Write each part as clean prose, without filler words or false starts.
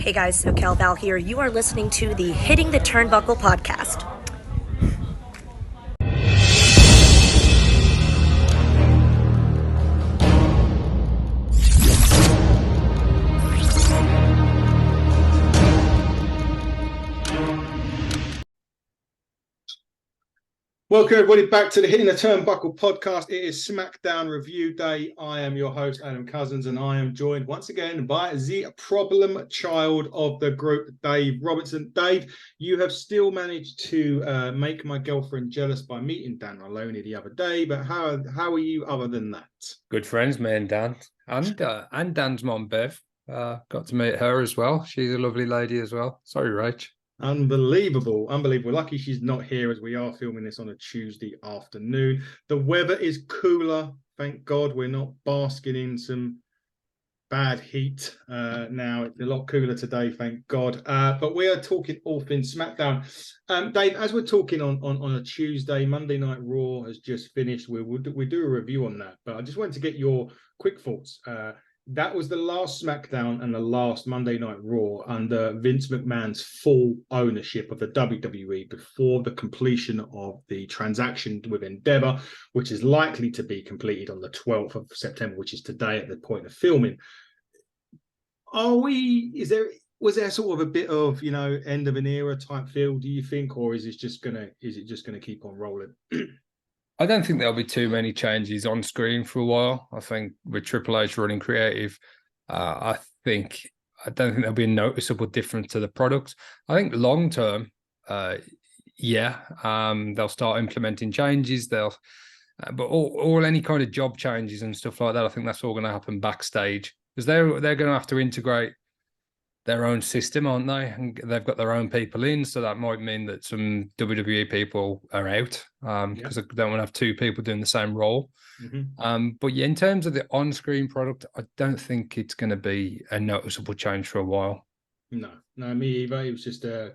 Hey guys, SoCal Val here. You are listening to the Hitting the Turnbuckle podcast. Welcome everybody back to the Hitting the Turnbuckle podcast. It is Smackdown review day. I am your host, Adam Cousins, and I am joined once again by the problem child of the group, Dave Robertson. Dave, you have still managed to make my girlfriend jealous by meeting Dan Maloney the other day, but how are you other than that? Good friends, me and Dan, and Dan's mom, Bev. Got to meet her as well. She's a lovely lady as well. Sorry, Rach. Unbelievable. Lucky she's not here as we are filming this on a Tuesday afternoon. The weather is cooler. Thank God we're not basking in some bad heat now. It's a lot cooler today, thank God. But we are talking all things SmackDown. Dave, as we're talking on a Tuesday, Monday Night Raw has just finished. We do a review on that. But I just wanted to get your quick thoughts. That was the last SmackDown and the last Monday Night Raw under Vince McMahon's full ownership of the WWE before the completion of the transaction with Endeavor, which is likely to be completed on the 12th of September, which is today at the point of filming. Was there sort of a bit of, end of an era type feel, do you think, or is it just gonna keep on rolling? I don't think there'll be too many changes on screen for a while. I think with Triple H running creative, I don't think there'll be a noticeable difference to the product. I think long term, they'll start implementing changes. But all any kind of job changes and stuff like that, I think that's all going to happen backstage because they're going to have to integrate their own system, aren't they? And they've got their own people in, so that might mean that some WWE people are out because they don't want to have two people doing the same role. Mm-hmm. But yeah, in terms of the on-screen product, I don't think it's going to be a noticeable change for a while. No, me either. It was just a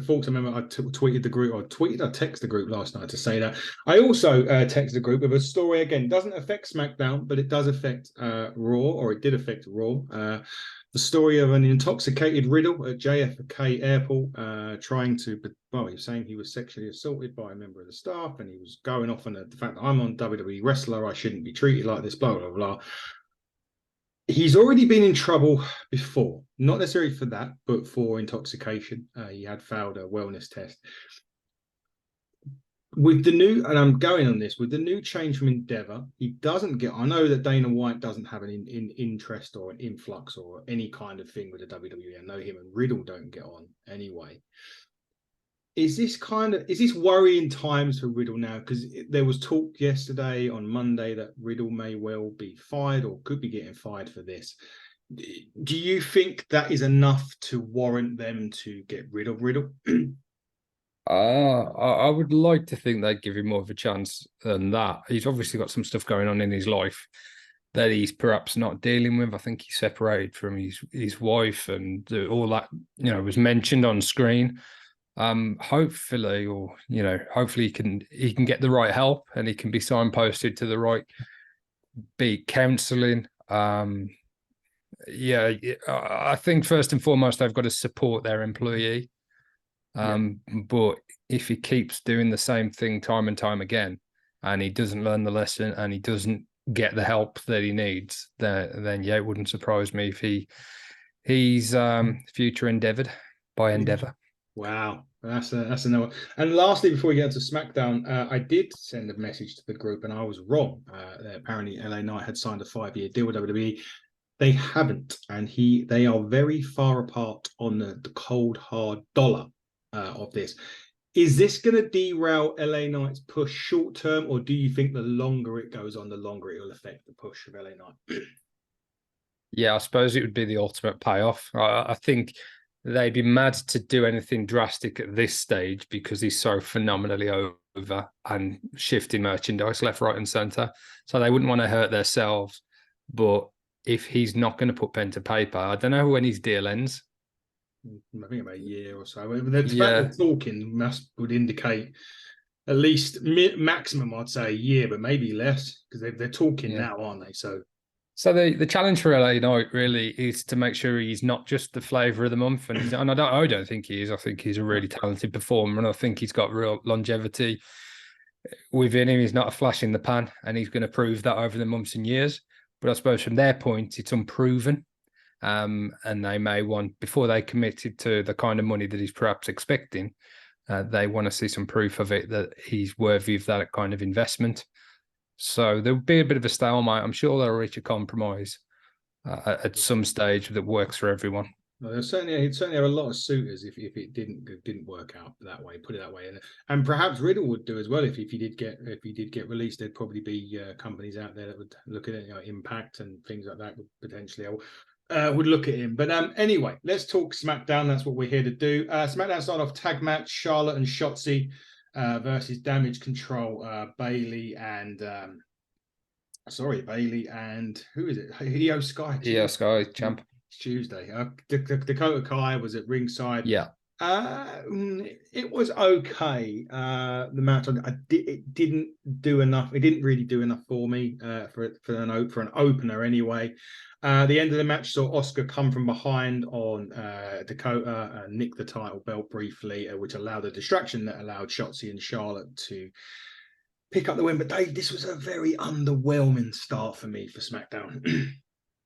thought. I remember I tweeted the group, or I texted the group last night to say that. I also texted the group with a story. Again, doesn't affect SmackDown, but it does affect Raw, or it did affect Raw. The story of an intoxicated Riddle at JFK Airport, he was saying he was sexually assaulted by a member of the staff, and he was going off on the fact that I'm on WWE wrestler, I shouldn't be treated like this, blah blah blah. He's already been in trouble before, not necessarily for that, but for intoxication. He had failed a wellness test. With the new, and I'm going on this, with the new change from Endeavor, he doesn't get, I know that Dana White doesn't have an interest or an influx or any kind of thing with the WWE. I know him and Riddle don't get on anyway. Is this worrying times for Riddle now? Because there was talk yesterday on Monday that Riddle may well be fired or could be getting fired for this. Do you think that is enough to warrant them to get rid of Riddle? I would like to think they'd give him more of a chance than that. He's obviously got some stuff going on in his life that he's perhaps not dealing with. I think he's separated from his wife, and all that was mentioned on screen. Hopefully he can get the right help and he can be signposted to the right counselling. I think first and foremost they've got to support their employee. But if he keeps doing the same thing time and time again, and he doesn't learn the lesson and he doesn't get the help that he needs, then it wouldn't surprise me if he's future endeavored by Endeavor. Wow, that's another one. And lastly, before we get into SmackDown, I did send a message to the group, and I was wrong. Apparently, LA Knight had signed a 5-year deal with WWE. They haven't, and they are very far apart on the cold hard dollar of this. Is this going to derail LA Knight's push short term, or do you think the longer it goes on, the longer it will affect the push of LA Knight? Yeah, I suppose it would be the ultimate payoff. I think they'd be mad to do anything drastic at this stage because he's so phenomenally over and shifting merchandise left, right, and centre. So they wouldn't want to hurt themselves. But if he's not going to put pen to paper, I don't know when his deal ends. I think about a year or so. The fact they're talking would indicate at least maximum, I'd say, a year, but maybe less because they're talking now, aren't they? So So the challenge for LA Knight really is to make sure he's not just the flavour of the month, and I don't think he is. I think he's a really talented performer, and I think he's got real longevity within him. He's not a flash in the pan, and he's going to prove that over the months and years. But I suppose from their point, it's unproven, and they may want, before they committed to the kind of money that he's perhaps expecting, they want to see some proof of it, that he's worthy of that kind of investment. So there'll be a bit of a stalemate. I'm sure they'll reach a compromise at some stage that works for everyone. Well, he'd certainly have a lot of suitors if it didn't work out that way. Put it that way, and perhaps Riddle would do as well if he did get released. There'd probably be companies out there that would look at it, Impact and things like that would potentially would look at him. But anyway, let's talk SmackDown. That's what we're here to do. SmackDown started off tag match: Charlotte and Shotzi versus Damage Control, Bailey and who is it? Io Sky. Io Sky, champ. Tuesday. Dakota Kai was at ringside. Yeah. It was okay. The match, it didn't do enough. It didn't really do enough for me for an opener anyway. The end of the match saw Oscar come from behind on Dakota and nick the title belt briefly, which allowed a distraction that allowed Shotzi and Charlotte to pick up the win. But Dave, this was a very underwhelming start for me for SmackDown.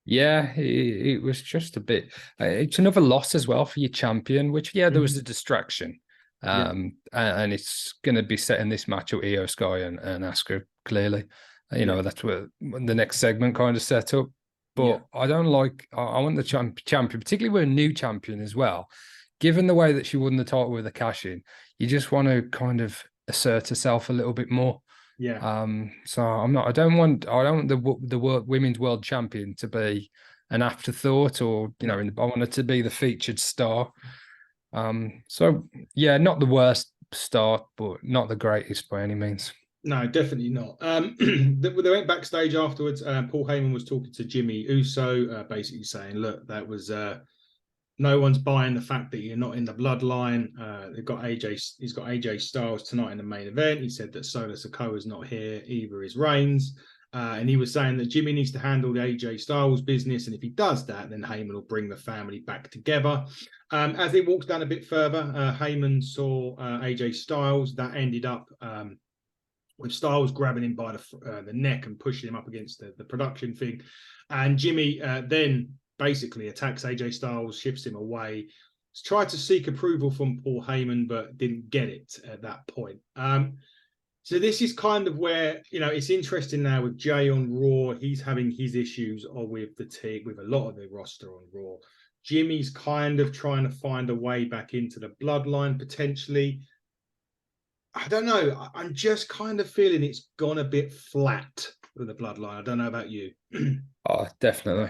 Yeah, it was just a bit. It's another loss as well for your champion, which, there was a distraction. And it's going to be setting this match up, Io Sky and Asuka, clearly. You know, that's what the next segment kind of set up. But I don't like, I want the champion, particularly with a new champion as well. Given the way that she won the title with a cash-in, you just want to kind of assert herself a little bit more. Yeah. So I don't want the women's world champion to be an afterthought, or I want her to be the featured star. So yeah, not the worst start, but not the greatest by any means. No, definitely not. They went backstage afterwards. Paul Heyman was talking to Jimmy Uso, basically saying, "Look, that was no one's buying the fact that you're not in the bloodline." He's got AJ Styles tonight in the main event. He said that Solo Sikoa's not here, either is Reigns. And he was saying that Jimmy needs to handle the AJ Styles business. And if he does that, then Heyman will bring the family back together. As they walked down a bit further, Heyman saw AJ Styles. That ended up with Styles grabbing him by the neck and pushing him up against the production thing. And Jimmy then basically attacks AJ Styles, shifts him away, tried to seek approval from Paul Heyman, but didn't get it at that point. So this is kind of where, it's interesting now with Jay on Raw. He's having his issues with with a lot of the roster on Raw. Jimmy's kind of trying to find a way back into the bloodline potentially. I don't know. I'm just kind of feeling it's gone a bit flat with the bloodline. I don't know about you. Oh, definitely.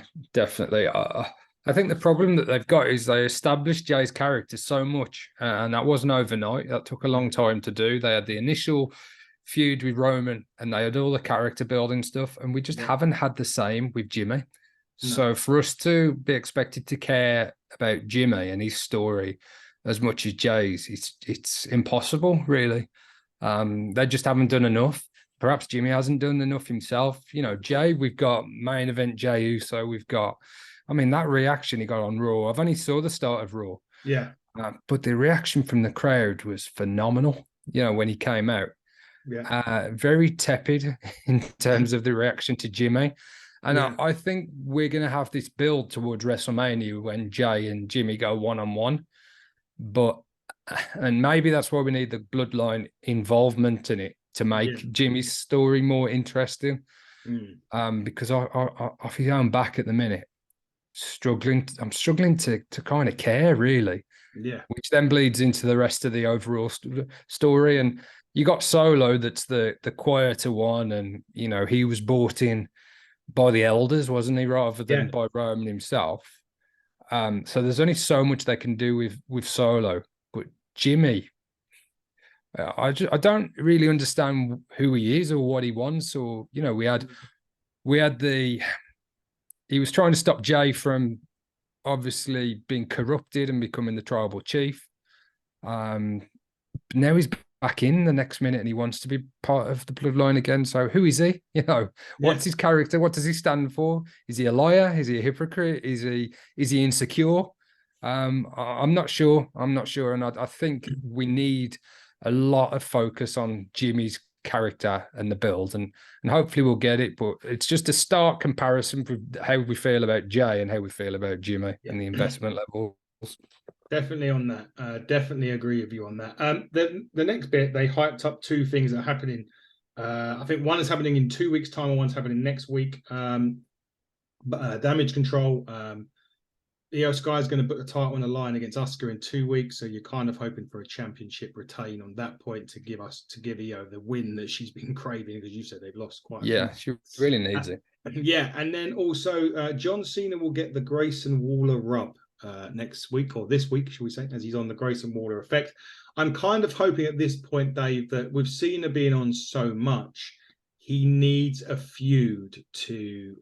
I think the problem that they've got is they established Jay's character so much, and that wasn't overnight. That took a long time to do. They had the initial feud with Roman, and they had all the character building stuff, and we just haven't had the same with Jimmy. No. So for us to be expected to care about Jimmy and his story as much as Jay's, it's impossible, really. They just haven't done enough. Perhaps Jimmy hasn't done enough himself. Jay, we've got main event Jey Uso. We've got, that reaction he got on Raw. I've only saw the start of Raw. Yeah. But the reaction from the crowd was phenomenal, when he came out. Yeah. Very tepid in terms of the reaction to Jimmy. And I think we're going to have this build towards WrestleMania when Jay and Jimmy go one-on-one. And maybe that's why we need the bloodline involvement in it, to make Jimmy's story more interesting. Because I feel I'm back at the minute, I'm struggling to kind of care, really. Yeah. Which then bleeds into the rest of the overall story. And you got Solo, that's the quieter one, and he was brought in by the elders, wasn't he, rather than by Roman himself. So there's only so much they can do with Solo, but Jimmy, I don't really understand who he is or what he wants. Or he was trying to stop Jay from obviously being corrupted and becoming the tribal chief. Now he's back in the next minute and he wants to be part of the bloodline again. So who is he? You know, what's his character? What does he stand for? Is he a liar? Is he a hypocrite? Is he insecure? I'm not sure. I'm not sure. And I think we need a lot of focus on Jimmy's character and the build, and hopefully we'll get it. But it's just a stark comparison with how we feel about Jay and how we feel about Jimmy and the investment levels. Definitely on that. Definitely agree with you on that. The next bit, they hyped up two things that are happening. I think one is happening in 2 weeks' time, and one's happening next week. Damage Control. Io Sky's going to put the title on the line against Asuka in 2 weeks, so you're kind of hoping for a championship retain on that point to give Io the win that she's been craving, because you said they've lost quite. Yeah, she really needs it. Yeah, and then also John Cena will get the Grayson Waller rub next week, or this week, shall we say, as he's on the Grayson Waller effect. I'm kind of hoping at this point, Dave, that with Cena being on so much, he needs a feud to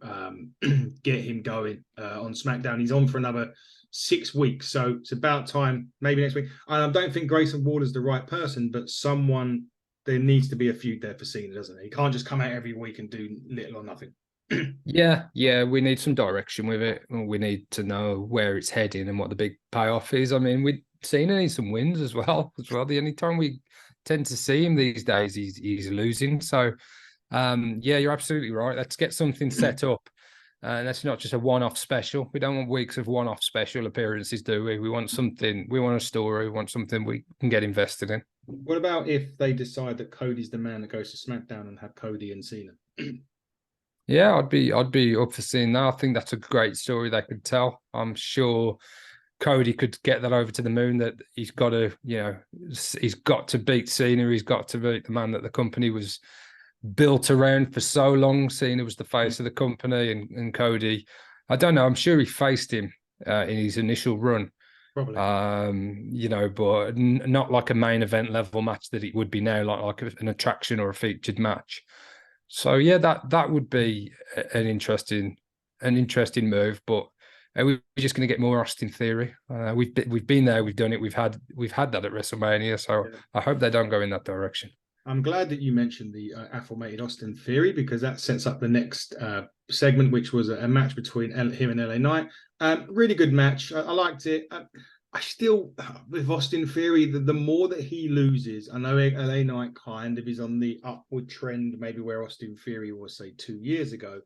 get him going on SmackDown. He's on for another 6 weeks, so it's about time, maybe next week. I don't think Grayson Waller's the right person, but there needs to be a feud there for Cena, doesn't it? He can't just come out every week and do little or nothing. Yeah, we need some direction with it. We need to know where it's heading and what the big payoff is. I mean, we've seen need some wins as well. The only time we tend to see him these days, he's losing. So, yeah, you're absolutely right. Let's get something set up. And that's not just a one-off special. We don't want weeks of one-off special appearances, do we? We want something. We want a story. We want something we can get invested in. What about if they decide that Cody's the man that goes to SmackDown and have Cody and Cena? Yeah, I'd be up for seeing that. I think that's a great story they could tell. I'm sure Cody could get that over to the moon, that he's got to, he's got to beat Cena. He's got to beat the man that the company was built around for so long. Cena was the face of the company, and Cody, I don't know, I'm sure he faced him in his initial run. Probably. But not like a main event level match that it would be now, like an attraction or a featured match. So yeah, that would be an interesting move. But we're just going to get more Austin Theory. We've been there, we've done it, we've had that at WrestleMania. So yeah. I hope they don't go in that direction. I'm glad that you mentioned the aforementioned Austin Theory, because that sets up the next segment, which was a match between him and LA Knight. Really good match. I liked it. I still, with Austin Theory, the more that he loses, I know LA Knight kind of is on the upward trend, maybe where Austin Theory was, say, 2 years ago.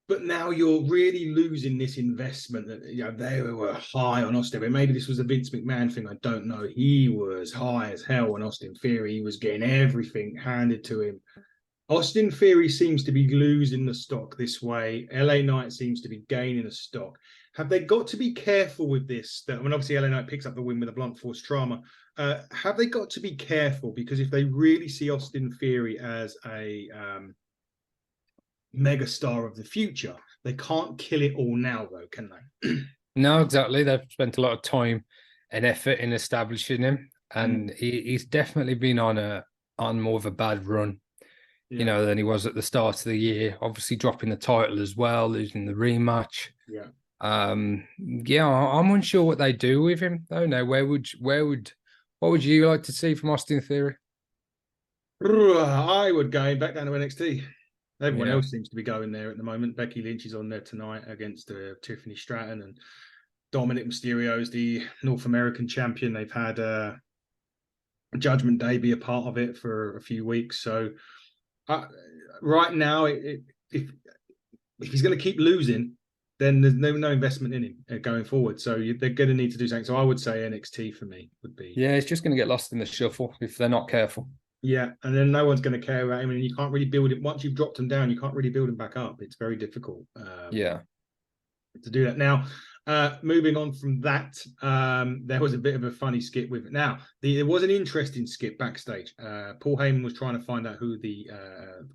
But now you're really losing this investment that, they were high on Austin. Maybe this was a Vince McMahon thing. I don't know. He was high as hell on Austin Theory. He was getting everything handed to him. Austin Theory seems to be losing the stock this way. LA Knight seems to be gaining the stock. Have they got to be careful with this? Obviously LA Knight picks up the win with a blunt force trauma. Have they got to be careful? Because if they really see Austin Theory as a megastar of the future, they can't kill it all now, though, can they? No, exactly. They've spent a lot of time and effort in establishing him, and he's definitely been on more of a bad run. Yeah. Than he was at the start of the year. Obviously dropping the title as well, losing the rematch. Yeah. I'm unsure what they do with him though. Now, what would you like to see from Austin Theory? I would go back down to NXT. Everyone else seems to be going there at the moment. Becky Lynch is on there tonight against Tiffany Stratton, and Dominik Mysterio is the North American champion. They've had Judgment Day be a part of it for a few weeks. So right now, if he's going to keep losing, then there's no investment in him going forward. So they're going to need to do something. So I would say NXT for me would be. Yeah, it's just going to get lost in the shuffle if they're not careful. Yeah, and then no one's going to care about him, and you can't really build it. Once you've dropped him down, you can't really build him back up. It's very difficult. To do that. Now, moving on from that, there was a bit of a funny skit with it. Now, there was an interesting skit backstage. Paul Heyman was trying to find out who the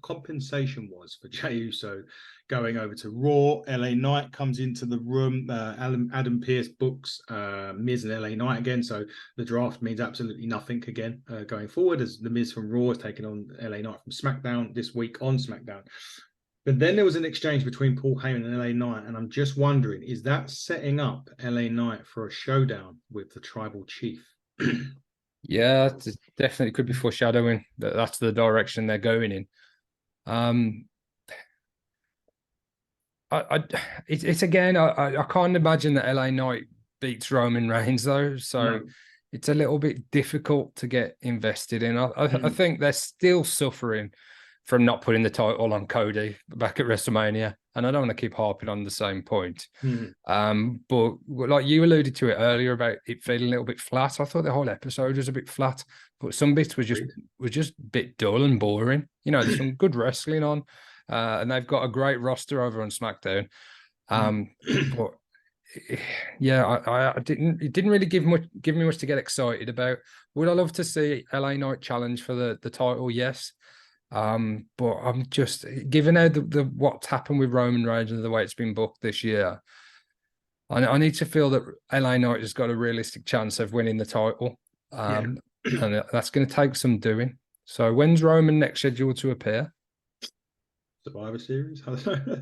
compensation was for Jey Uso going over to Raw. LA Knight comes into the room. Adam Pearce books Miz and LA Knight again. So the draft means absolutely nothing again going forward, as the Miz from Raw is taking on LA Knight from SmackDown this week on SmackDown. But then there was an exchange between Paul Heyman and LA Knight, and I'm just wondering, is that setting up LA Knight for a showdown with the Tribal Chief? Yeah, it definitely could be foreshadowing that that's the direction they're going in. Um, I it's again, I can't imagine that LA Knight beats Roman Reigns though, so No. it's a little bit difficult to get invested in. I Mm. think they're still suffering from not putting the title on Cody back at WrestleMania, and I don't want to keep harping on the same point. Mm. But like you alluded to it earlier about it feeling a little bit flat, I thought the whole episode was a bit flat, but some bits were just a bit dull and boring. You know, there's some good wrestling on, and they've got a great roster over on SmackDown. But yeah, I didn't. It didn't really give me much to get excited about. Would I love to see LA Knight challenge for the title? Yes. But I'm just given how the what's happened with Roman Reigns and the way it's been booked this year. I need to feel that LA Knight has got a realistic chance of winning the title. Yeah. And that's going to take some doing. So when's Roman next scheduled to appear? Survivor Series?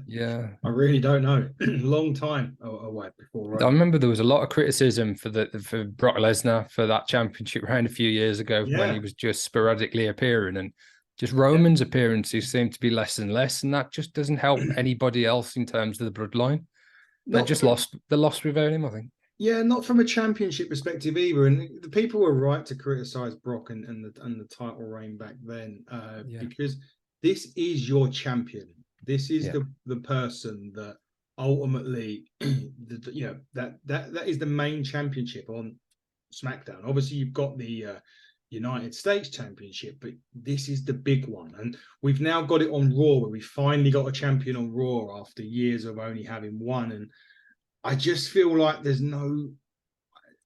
Yeah. I really don't know. Long time away before I remember there was a lot of criticism for Brock Lesnar for that championship reign a few years ago when he was just sporadically appearing, and just Roman's appearances seem to be less and less, and that just doesn't help anybody else in terms of the bloodline. They're just lost. They're lost without him, I think. Yeah, not from a championship perspective either. And the people were right to criticize Brock and the title reign back then, because this is your champion. This is the person that ultimately, that is the main championship on SmackDown. Obviously, you've got the United States Championship, but this is the big one. And we've now got it on Raw, where we finally got a champion on Raw after years of only having one. And I just feel like there's no,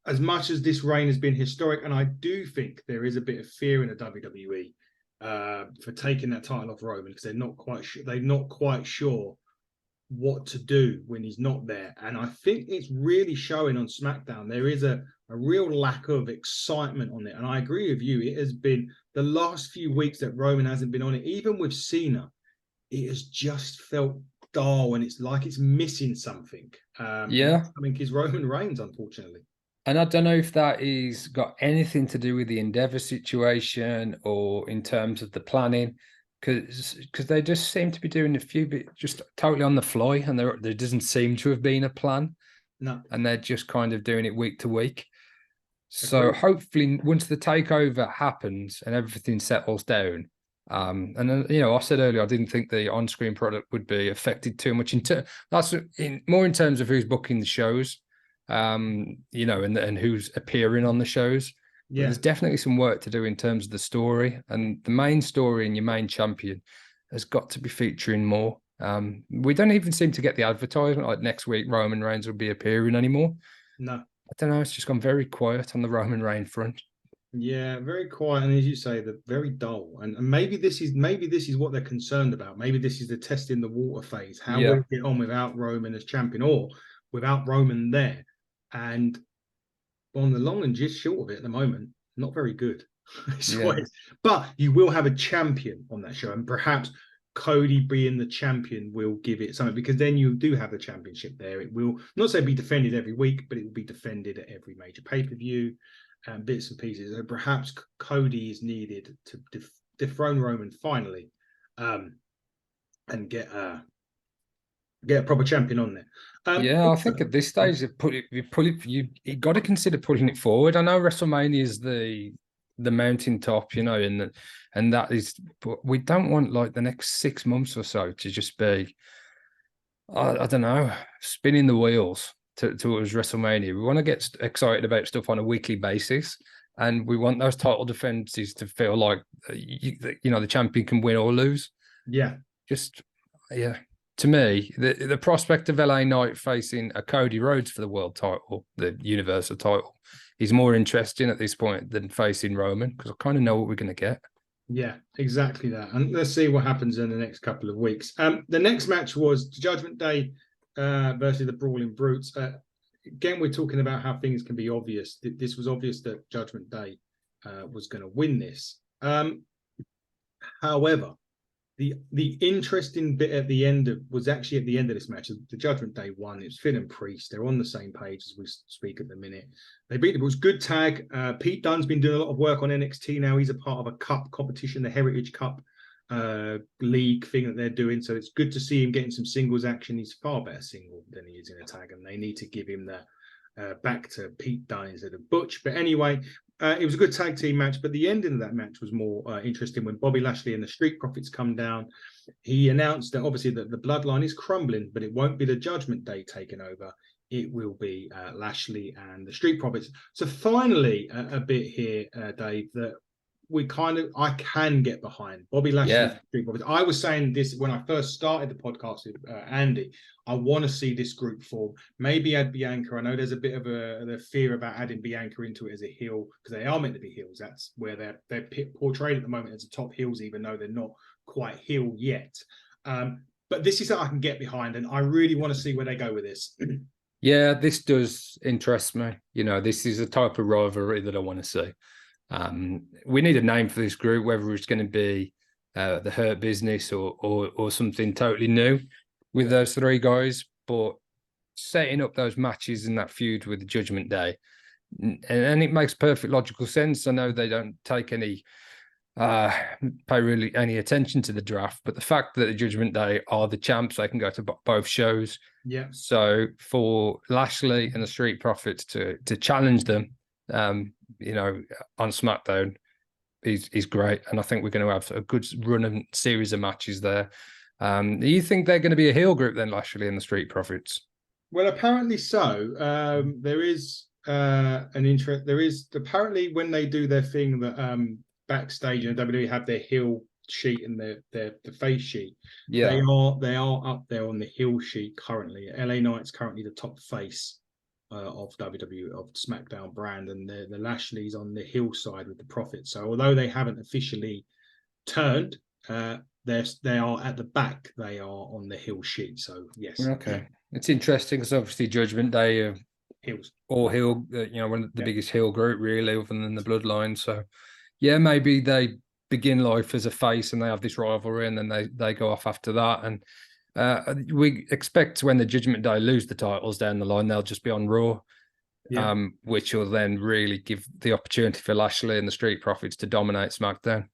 as much as this reign has been historic, and I do think there is a bit of fear in the WWE for taking that title off Roman, because they're not quite sure what to do when he's not there. And I think it's really showing on SmackDown. There is a real lack of excitement on it. And I agree with you. It has been the last few weeks that Roman hasn't been on it, even with Cena, it has just felt dull, and it's like it's missing something. I think is Roman Reigns, unfortunately. And I don't know if that is got anything to do with the Endeavor situation or in terms of the planning, because they just seem to be doing a few bit just totally on the fly, and there doesn't seem to have been a plan. No, and they're just kind of doing it week to week. So hopefully, once the takeover happens and everything settles down, and then, I said earlier I didn't think the on-screen product would be affected too much. More in terms of who's booking the shows, and who's appearing on the shows. But there's definitely some work to do in terms of the story, and the main story and your main champion has got to be featuring more. We don't even seem to get the advertisement like next week Roman Reigns will be appearing anymore. No, I don't know. It's just gone very quiet on the Roman Reigns front. Yeah, very quiet, and as you say, they're very dull. And maybe this is what they're concerned about. Maybe this is the testing the water phase. How will it get on without Roman as champion, or without Roman there? And on the long and just short of it at the moment, not very good. But you will have a champion on that show, and perhaps Cody being the champion will give it something, because then you do have the championship there. It will not say be defended every week, but it will be defended at every major pay-per-view and bits and pieces. So perhaps Cody is needed to dethrone Roman finally, and get a proper champion on there. I think at this stage you got to consider putting it forward. I know WrestleMania is the mountaintop, and that is, but we don't want like the next 6 months or so to just be, I don't know, spinning the wheels towards WrestleMania. We want to get excited about stuff on a weekly basis, and we want those title defenses to feel like the champion can win or lose. To me, the prospect of LA Knight facing a Cody Rhodes for the world title, the Universal title, is more interesting at this point than facing Roman, because I kind of know what we're going to get. Yeah, exactly that. And let's see what happens in the next couple of weeks. The next match was Judgment Day versus the Brawling Brutes. Again, we're talking about how things can be obvious. This was obvious that Judgment Day was going to win this. However, The interesting bit at the end was actually at the end of this match. The Judgment Day won. It was Finn and Priest. They're on the same page as we speak at the minute. They beat them. It was good tag. Pete Dunne's been doing a lot of work on NXT now. He's a part of a cup competition, the Heritage Cup league thing that they're doing. So it's good to see him getting some singles action. He's far better single than he is in a tag, and they need to give him that back to Pete Dunne instead of Butch. But anyway, it was a good tag team match, but the ending of that match was more interesting when Bobby Lashley and the Street Profits come down. He announced that obviously that the bloodline is crumbling, but it won't be the Judgment Day taking over. It will be Lashley and the Street Profits. So finally, a bit here, Dave, that I can get behind Bobby Lashley and the Street Profits. I was saying this when I first started the podcast with Andy. I want to see this group form. Maybe add Bianca. I know there's a bit of a fear about adding Bianca into it as a heel because they are meant to be heels. That's where they're portrayed at the moment as the top heels, even though they're not quite heel yet. But this is something I can get behind, and I really want to see where they go with this. Yeah, this does interest me. You know, this is a type of rivalry that I want to see. We need a name for this group, whether it's going to be the Hurt Business or something totally new with those three guys, but setting up those matches in that feud with the Judgment Day, and it makes perfect logical sense. I know they don't take any pay really any attention to the draft, but the fact that the Judgment Day are the champs, they can go to both shows. Yeah. So for Lashley and the Street Profits to challenge them, you know, on SmackDown is great, and I think we're going to have a good run and series of matches there. Do you think they're going to be a heel group then, Lashley and the Street Profits? Well, apparently so. There is an interest. There is apparently when they do their thing that backstage and WWE have their heel sheet and the face sheet. Yeah, they are up there on the heel sheet currently. LA Knight's currently the top face of WWE, of SmackDown brand, and the Lashley's on the heel side with the Profits. So although they haven't officially turned, they are at the back. They are on the heel sheet. So yes, okay, it's interesting because obviously Judgment Day are heels, all heel. You know, one of the biggest heel group really, other than the Bloodline. So yeah, maybe they begin life as a face and they have this rivalry, and then they go off after that. And we expect when the Judgment Day lose the titles down the line, they'll just be on Raw, which will then really give the opportunity for Lashley and the Street Profits to dominate SmackDown.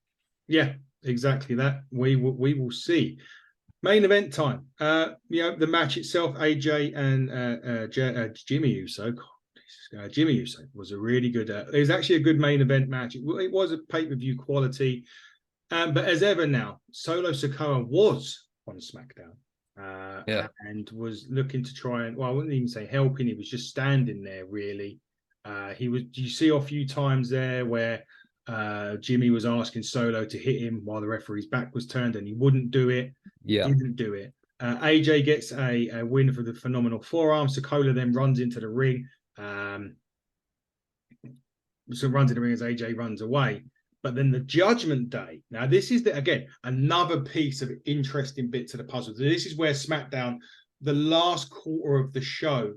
Yeah, exactly that. We will see. Main event time. You know, the match itself, AJ and Jimmy Uso. Jimmy Uso was a really good. It was actually a good main event match. It was a pay-per-view quality. But as ever now, Solo Sikoa was on SmackDown. And was looking to try and, well, I wouldn't even say helping. He was just standing there, really. You see a few times there where Jimmy was asking Solo to hit him while the referee's back was turned, and he wouldn't do it. Didn't do it. AJ gets a win for the phenomenal forearm. Sikoa then runs into the ring. So runs in the ring as AJ runs away. But then the Judgment Day. Now, this is, again, another piece of interesting bit to the puzzle. This is where SmackDown, the last quarter of the show,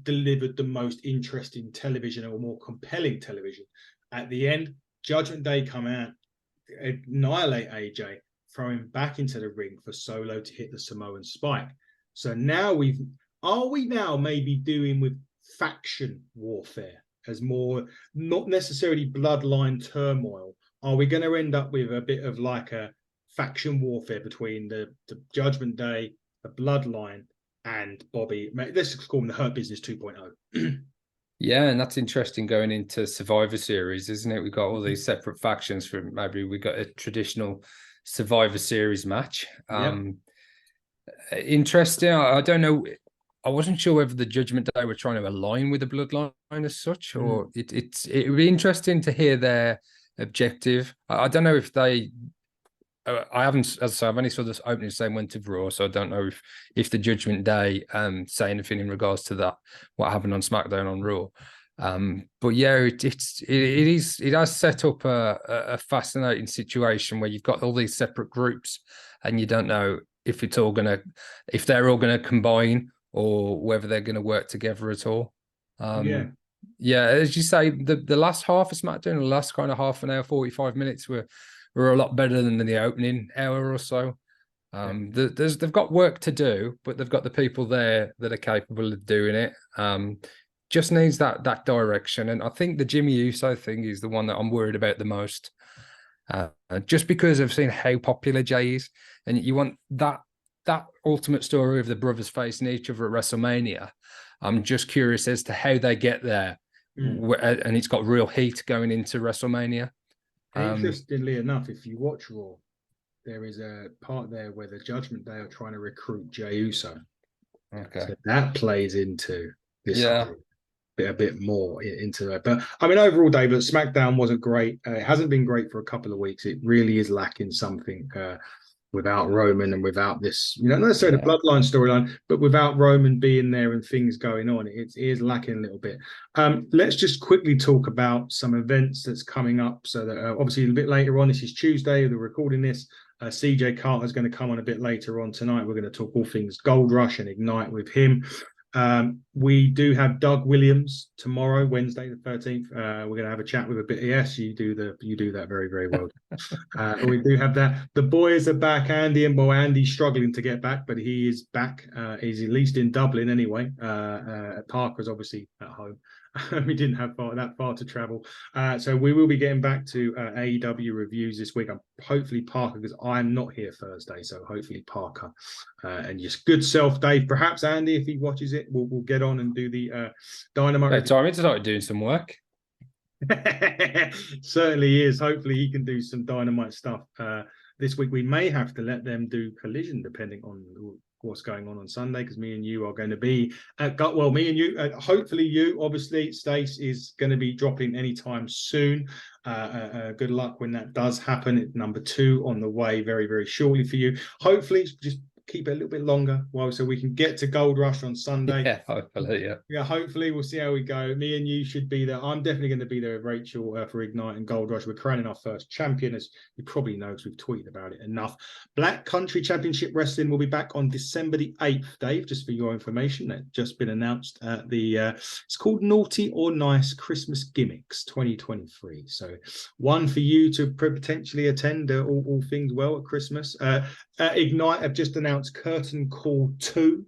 delivered the most interesting television or more compelling television. At the end, Judgment Day come out, annihilate AJ, throw him back into the ring for Solo to hit the Samoan spike. So now are we now maybe doing with faction warfare as more, not necessarily bloodline turmoil? Are we going to end up with a bit of like a faction warfare between the Judgment Day, the Bloodline, and Bobby? Let's call them the Hurt Business 2.0. Yeah, and that's interesting going into Survivor Series, isn't it? We've got all these separate factions. From maybe we got a traditional Survivor Series match. Interesting. I don't know. I wasn't sure whether the Judgment Day were trying to align with the Bloodline as such, or it would be interesting to hear their objective. I don't know if they. I haven't, as I say, I've only saw this opening segment of Raw, so I don't know if the Judgment Day say anything in regards to that, what happened on SmackDown on Raw. But yeah, it has set up a fascinating situation where you've got all these separate groups, and you don't know if they're all gonna combine or whether they're going to work together at all. Yeah, as you say, the last half of SmackDown, the last kind of half an hour, 45 minutes were were a lot better than the opening hour or so. They've got work to do, but they've got the people there that are capable of doing it. Just needs that direction, and I think the Jimmy Uso thing is the one that I'm worried about the most. Just because I've seen how popular Jay is, and you want that ultimate story of the brothers facing each other at WrestleMania. I'm just curious as to how they get there, and it's got real heat going into WrestleMania. Interestingly enough, if you watch Raw, there is a part there where the Judgment Day are trying to recruit Jey Uso. Okay, so that plays into this a bit more into that. But I mean, overall, David, SmackDown wasn't great. It hasn't been great for a couple of weeks. It really is lacking something without Roman and without this, not necessarily the bloodline storyline, but without Roman being there and things going on, it is lacking a little bit. Let's just quickly talk about some events that's coming up. So that obviously a bit later on, this is Tuesday, we're recording this. CJ Carter is going to come on a bit later on tonight. We're going to talk all things Gold Rush and Ignite with him. We do have Doug Williams tomorrow, Wednesday the 13th. We're going to have a chat with a bit. Yes, you do that very, very well. We do have that. The boys are back. Andy's struggling to get back, but he is back. He's at least in Dublin anyway. Parker's obviously at home. We didn't have that far to travel. So we will be getting back to AEW reviews this week. Hopefully Parker, because I'm not here Thursday. So hopefully Parker and just good self, Dave. Perhaps Andy, if he watches it, we'll get on and do the Dynamite. Time to start doing some work. Certainly is. Hopefully he can do some Dynamite stuff this week. We may have to let them do Collision depending on what's going on Sunday, because me and you are going to be me and you, hopefully you, obviously Stace is going to be dropping anytime soon. Good luck when that does happen. It's number 2 on the way very, very shortly for you. Hopefully just keep it a little bit longer so we can get to Gold Rush on Sunday. Yeah, hopefully, yeah. Hopefully we'll see how we go. Me and you should be there. I'm definitely going to be there with Rachel for Ignite and Gold Rush. We're crowning our first champion, as you probably know because we've tweeted about it enough. Black Country Championship Wrestling will be back on December the 8th, Dave, just for your information. That's just been announced at it's called Naughty or Nice Christmas Gimmicks 2023. So one for you to potentially attend, all things well at Christmas. Ignite have just announced Curtain Call 2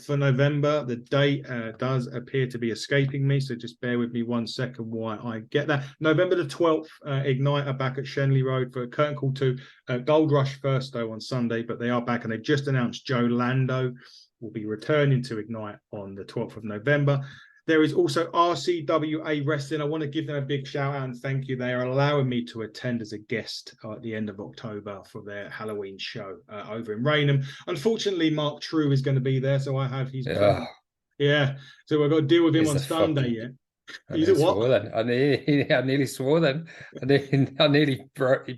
for November. The date does appear to be escaping me, so just bear with me 1 second while I get that. November the 12th, Ignite are back at Shenley Road for Curtain Call 2. Gold Rush first, though, on Sunday, but they are back, and they just announced Joe Lando will be returning to Ignite on the 12th of November. There is also RCWA Wrestling. I want to give them a big shout out and thank you. They are allowing me to attend as a guest at the end of October for their Halloween show over in Raynham. Unfortunately, Mark True is going to be there, so I have his plan. Yeah, so I've got to deal with him on Sunday. Yeah, he's a what? Then. I nearly swore then. I nearly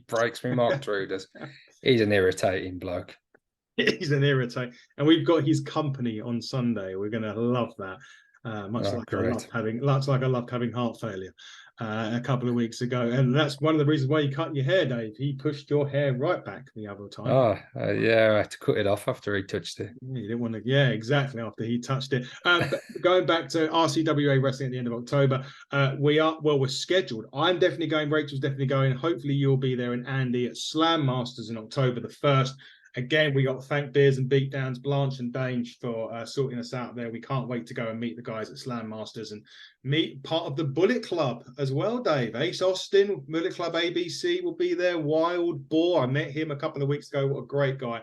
breaks me. Mark True does. He's an irritating bloke. He's an irritating, and we've got his company on Sunday. We're going to love that. Much like I loved having heart failure a couple of weeks ago, and that's one of the reasons why you cut your hair, Dave. He pushed your hair right back the other time. Yeah, I had to cut it off after he touched it. Yeah, you didn't want to. Yeah, exactly. After he touched it. Going back to RCWA Wrestling at the end of October, we're scheduled. I'm definitely going. Rachel's definitely going. Hopefully you'll be there, and Andy at Slam Masters in October the 1st. Again, we got to thank Beers and Beatdowns, Blanche and Dange for sorting us out there. We can't wait to go and meet the guys at Slam Masters and meet part of the Bullet Club as well, Dave. Ace Austin, Bullet Club ABC will be there. Wild Boar, I met him a couple of weeks ago. What a great guy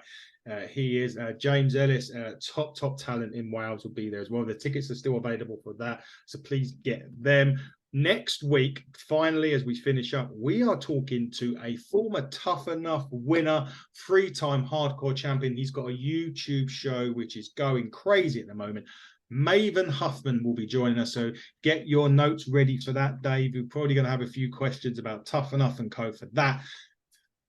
he is. James Ellis, top talent in Wales, will be there as well. The tickets are still available for that, so please get them. Next week, finally, as we finish up, we are talking to a former Tough Enough winner, 3-time hardcore champion. He's got a YouTube show which is going crazy at the moment. Maven Huffman will be joining us, so get your notes ready for that, Dave. We're probably going to have a few questions about Tough Enough and co for that.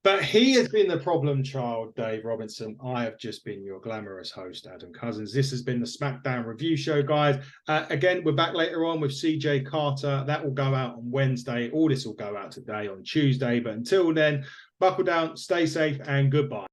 But he has been the problem child, Dave Robinson. I have just been your glamorous host, Adam Cousins. This has been the Smackdown review show, guys. Again, we're back later on with CJ Carter. That will go out on Wednesday. All this will go out today on Tuesday. But until then, buckle down, stay safe, and goodbye.